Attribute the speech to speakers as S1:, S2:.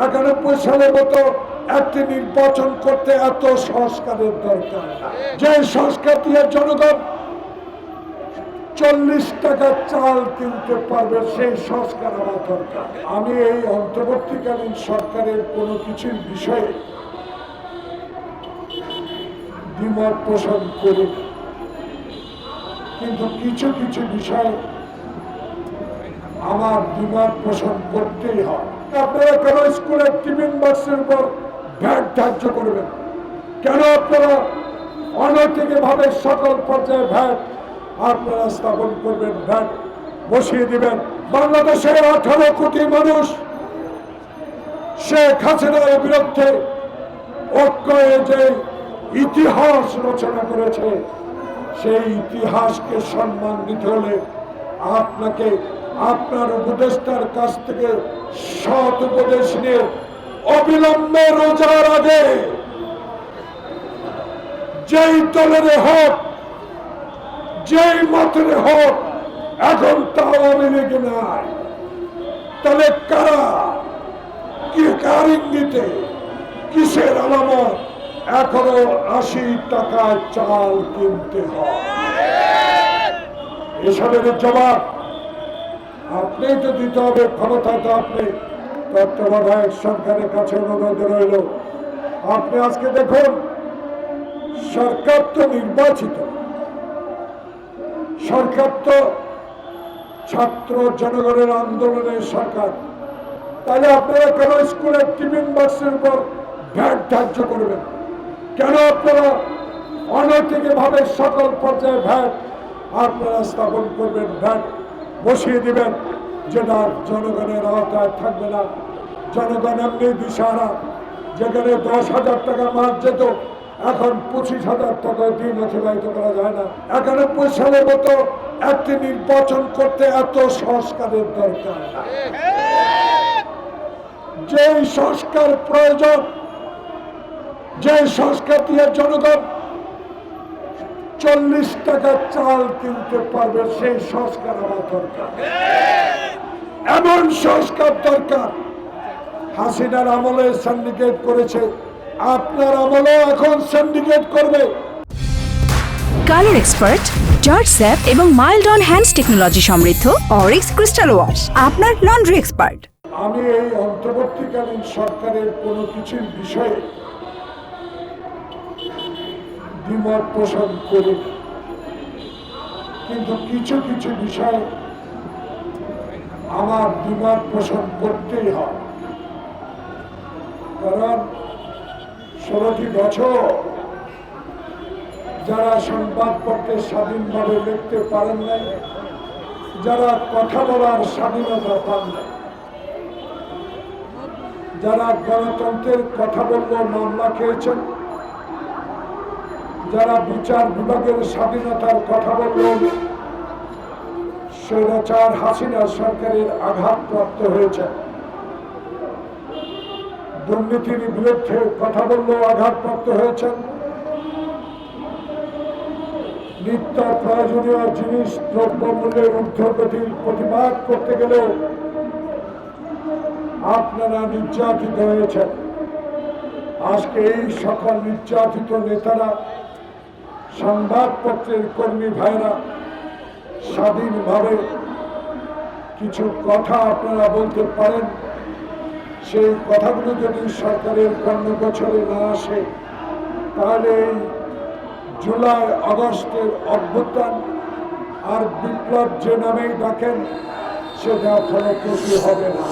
S1: 91 সালের মতো একটি নির্বাচন করতে এত সংস্কারের দরকার, যে সংস্কার দিয়ে জনগণ 40 টাকা চাল কিনতে পারবে, সেই সংস্কার আমার দরকার। আমি এই অন্তর্বর্তীকালীন সরকারের কোনো কিছুর বিষয়ে দ্বিমত পোষণ করি, কিন্তু কিছু কিছু বিষয় আমার দ্বিমত পোষণ করতেই হয়। আপনারা কেন স্কুলের টিফিন বক্সের উপর ভ্যাট ধার্য করবেন? কেন আপনারা অনৈতিক ভাবে সকল পর্যায়ে ভ্যাট আপনারা স্থাপন করবেন, ভ্যাট বসিয়ে দিবেন? বাংলাদেশের 18 কোটি মানুষ শেখ হাসিনার বিরুদ্ধে ঐক্য যে ইতিহাস রচনা করেছে, সেই ইতিহাসকে সম্মান দিতে হলে আপনাকে আপনার উপদেষ্টার কাছ থেকে সৎ উপদেশ নিয়ে অবিলম্বে রোজার আগে যেই দলের হোক, যেই মতের হোক, এখন তা আওয়ামী লীগ নাই, তাহলে কারা, কি কার ইঙ্গিতে, কিসের আলামত এখনো 80 টাকায় চাল কিনতে হয়? এসবের জবাব আপনি তো দিতে হবে। ক্ষমতা তো আপনি, তত্ত্বাবধায়ক সরকারের কাছে অনুরোধ রইল, আপনি আজকে দেখুন, সরকার তো নির্বাচিত, সরকার তো ছাত্র জনগণের আন্দোলনের সরকার, তাহলে আপনারা কেন স্কুলের টিফিন বক্সের উপর ভ্যাট ধার্য করবেন? কেন আপনারা অনৈতিক ভাবে সকল পর্যায়ে ভ্যাট আপনারা স্থাপন করবেন, ভ্যাট বসিয়ে দিবেন, যেটা জনগণের আওতায় থাকবে না? জনগণ এমনি দিশাহারা। যেখানে 10,000 টাকা মাস যেত, এখন 25,000 টাকা দিন অতিবাহিত করা যায় না। 91 সালের মতো একটি নির্বাচন করতে এত সংস্কারের দরকার, যে সংস্কার প্রয়োজন, যে সংস্কার দিয়ে জনগণ 40 টাকা চাল কিনতে পারবে, সেই সংস্কার আমার দরকার। এমন সংস্কার দরকার। হাসিনার আমলে সিন্ডিকেট করেছে, আপনার আমলে এখন সিন্ডিকেট করবে।
S2: কালার এক্সপার্ট, জর্জ স্যাপ এবং মাইল্ড অন হ্যান্ডস টেকনোলজি সমৃদ্ধ অরিক্স ক্রিস্টাল ওয়াশ আপনার লন্ড্রি এক্সপার্ট।
S1: আমি এই অন্তর্বর্তীকালীন সরকারের কোনো কিছুর বিষয়ে দ্বিমত পোষণ করি, কিন্তু কিছু কিছু বিষয় আমার দ্বিমত পোষণ করতেই হয়। কারণ 16টি বছর যারা সংবাদপত্রে স্বাধীনভাবে লিখতে পারেন নাই, যারা কথা বলার স্বাধীনতা পান নাই, যারা গণতন্ত্রের কথা বললেও মামলা খেয়েছেন, যারা বিচার বিভাগের স্বাধীনতার কথা বললেও স্বৈরাচার হাসিনা সরকারের আঘাতপ্রাপ্ত হয়েছে, দুর্নীতির বিরুদ্ধে কথা বললেও আঘাতপ্রাপ্ত হয়েছেন, নিত্য প্রয়োজনীয় জিনিস দ্রব্যমূল্যের ঊর্ধ্বগতির প্রতিবাদ করতে গেলেও আপনারা নির্যাতিত হয়েছেন। আজকে এই সকল নির্যাতিত নেতারা, সংবাদপত্রের কর্মী ভাইরা স্বাধীনভাবে কিছু কথা আপনারা বলতে পারেন, সেই কথাগুলো যদি সরকারের কর্মবছরে না আসে, তাহলে এই জুলাই আগস্টের অভ্যুত্থান আর বিপ্লব যে নামেই ডাকেন, সেটা ফলপ্রসূ হবে না।